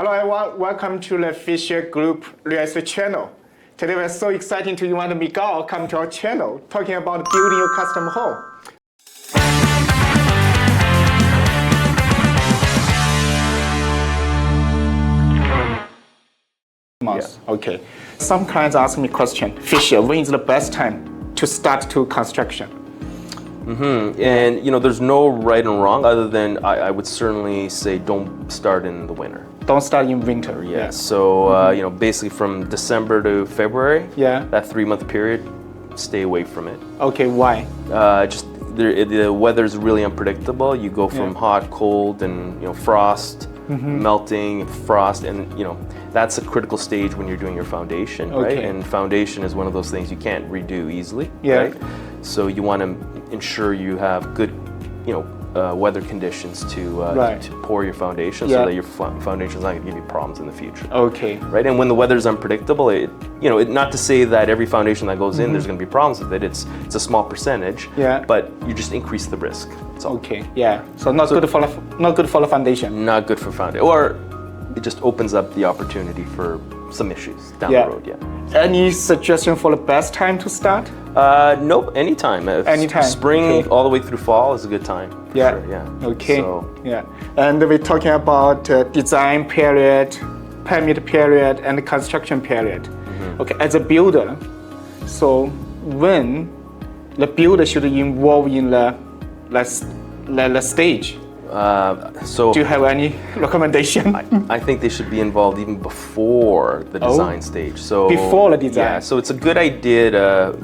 Hello everyone, welcome to the Fisher Group Real Estate channel. Today we're so excited to invite Miguel come to our channel talking about building your custom home. Yeah. Okay. Some clients ask me question, Fisher, when is the best time to start to construction? And there's no right and wrong other than I would certainly say don't start in the winter. Don't start in winter. Yeah. So basically from December to February. Yeah. That 3-month period, stay away from it. Okay. Why? The weather's really unpredictable. You go from hot, cold, and frost, melting, frost, and that's a critical stage when you're doing your foundation, right? And foundation is one of those things you can't redo easily, right? So you want to ensure you have good, weather conditions to pour your foundation, so that your foundation's not going to give you problems in the future. Okay. Right, and when the weather's unpredictable, not to say that every foundation that goes in there's going to be problems with it. It's a small percentage. Yeah. But you just increase the risk. That's all. Okay. Yeah. So not good for the foundation. Not good for foundation, or it just opens up the opportunity for some issues down the road. Yeah. Any suggestion for the best time to start? Nope, anytime. Anytime. Spring all the way through fall is a good time. Yeah. Sure, yeah. Okay. So, yeah. And we're talking about design period, permit period, and construction period. Okay. As a builder, so when the builder should involve in the stage? Do you have any recommendation? I think they should be involved even before the design stage. So before the design. Yeah. So it's a good idea to,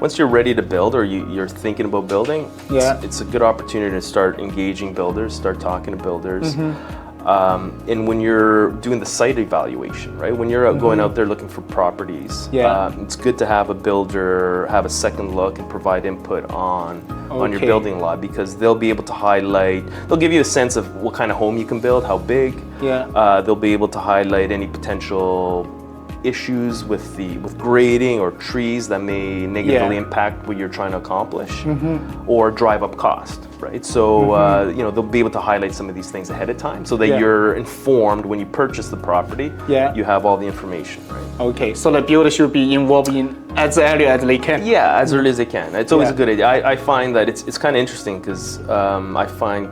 once you're ready to build or you're thinking about building, it's a good opportunity to start engaging builders, start talking to builders. And when you're doing the site evaluation, right? When you're going out there looking for properties, it's good to have a builder have a second look and provide input on your building lot, because they'll be able to highlight, they'll give you a sense of what kind of home you can build, how big. They'll be able to highlight any potential issues with grading or trees that may negatively impact what you're trying to accomplish, or drive up cost, right? So they'll be able to highlight some of these things ahead of time, so that you're informed when you purchase the property. You have all the information, right? Okay, so the builder should be involved in as early as they can. Yeah, as early as they can. It's always a good idea. I find that it's kind of interesting, because I find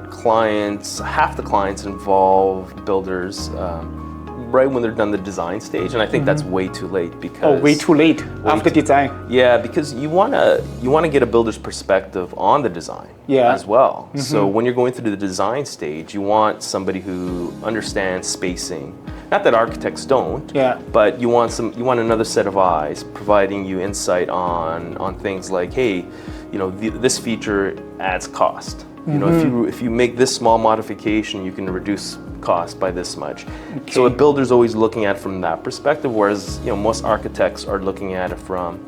half the clients involve builders right when they're done the design stage, and I think that's way too late, because way too late after design. Yeah, because you want to get a builder's perspective on the design as well. So when you're going through the design stage, you want somebody who understands spacing. Not that architects don't, but you want another set of eyes providing you insight on things like, hey, this feature adds cost. If you make this small modification, you can reduce cost by this much. So a builder's always looking at it from that perspective, whereas most architects are looking at it from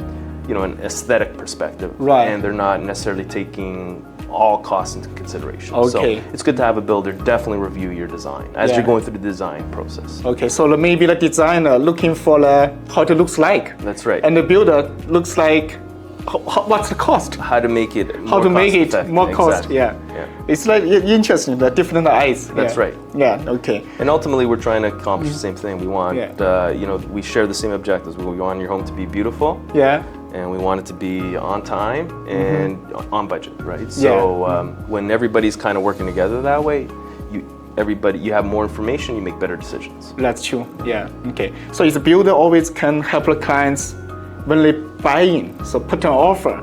an aesthetic perspective, and they're not necessarily taking all costs into consideration. So it's good to have a builder definitely review your design as you're going through the design process. Okay, so maybe the designer looking for how it looks like. That's right. And the builder looks like what's the cost? How to make it more How to make it cost-effective. more cost? Exactly. Yeah. It's like interesting, the different eyes. That's right. Yeah. Okay. And ultimately, we're trying to accomplish the same thing. We want, we share the same objectives. We want your home to be beautiful. Yeah. And we want it to be on time and on budget, right? So when everybody's kind of working together that way, you have more information, you make better decisions. That's true. Yeah. Okay. So is the builder always can help the clients when they buy in, so put an offer,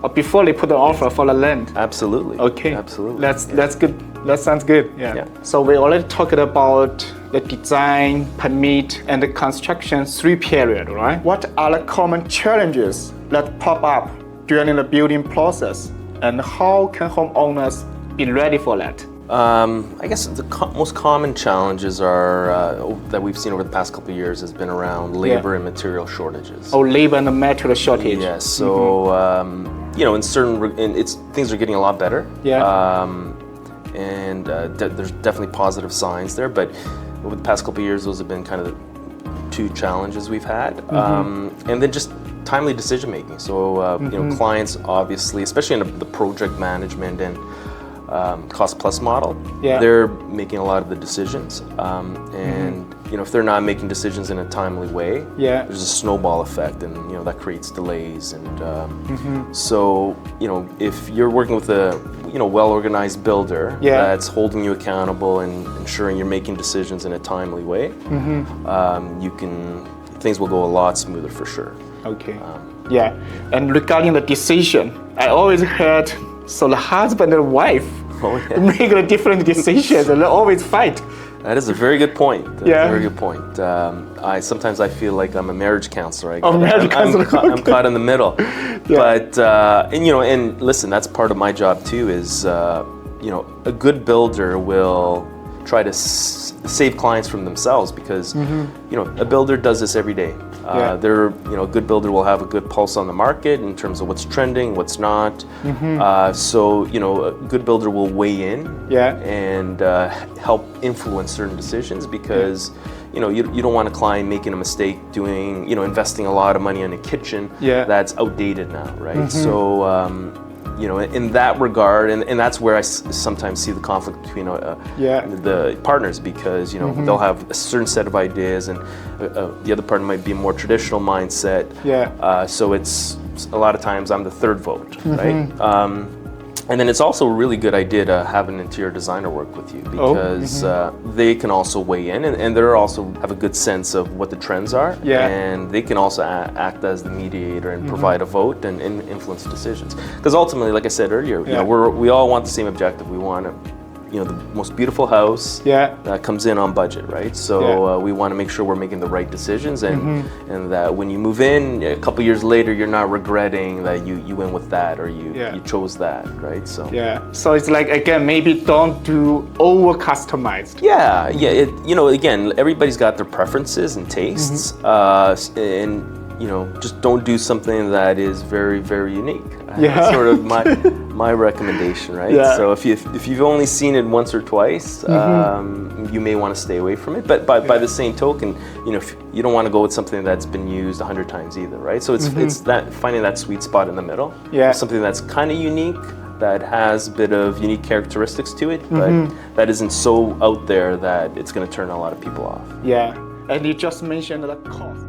or before they put an offer for the land? Absolutely. Okay. Absolutely. That's good. That sounds good. Yeah. So we already talked about the design, permit, and the construction 3 period, right? What are the common challenges that pop up during the building process, and how can homeowners be ready for that? I guess the most common challenges are that we've seen over the past couple of years has been around labor and material shortages. Oh, labor and material shortage. Yes. So things are getting a lot better. Yeah. And there's definitely positive signs there, but over the past couple of years, those have been kind of the 2 challenges we've had. And then just timely decision making. So clients obviously, especially in the project management and cost plus model, Yeah. they're making a lot of the decisions. And you know, if they're not making decisions in a timely way, Yeah. there's a snowball effect, and you know that creates delays. And so you know, if you're working with a well-organized builder Yeah. that's holding you accountable and ensuring you're making decisions in a timely way, things will go a lot smoother for sure. Okay. Yeah. And regarding the decision, I always heard so the husband and wife make the different decisions and they always fight. That is a very good point. That's Yeah. a very good point. Sometimes I feel like I'm a marriage counselor. Marriage counselor. I'm caught in the middle. Yeah. But and listen, that's part of my job too. Is a good builder will try to save clients from themselves, because a builder does this every day. Yeah. A good builder will have a good pulse on the market in terms of what's trending, what's not. So a good builder will weigh in and help influence certain decisions, because you don't want a client making a mistake doing investing a lot of money in a kitchen that's outdated now, right? So in that regard, and that's where I sometimes see the conflict between the partners, because they'll have a certain set of ideas, and the other partner might be a more traditional mindset. So it's a lot of times I'm the third vote, right? And then it's also a really good idea to have an interior designer work with you, because they can also weigh in, and they're also have a good sense of what the trends are, and they can also act as the mediator and provide a vote and influence decisions. Because ultimately, like I said earlier, we all want the same objective. We want the most beautiful house that comes in on budget, right? So we want to make sure we're making the right decisions, and that when you move in a couple years later, you're not regretting that you went with that, or you chose that, right? So so it's like, again, maybe don't do over customized. Again, everybody's got their preferences and tastes, and just don't do something that is very, very unique. That's sort of my recommendation, right? So if you've only seen it once or twice, you may want to stay away from it. But by the same token, if you don't want to go with something that's been used 100 times either, right? So it's that finding that sweet spot in the middle, something that's kind of unique, that has a bit of unique characteristics to it, but that isn't so out there that it's going to turn a lot of people off. And you just mentioned the cost.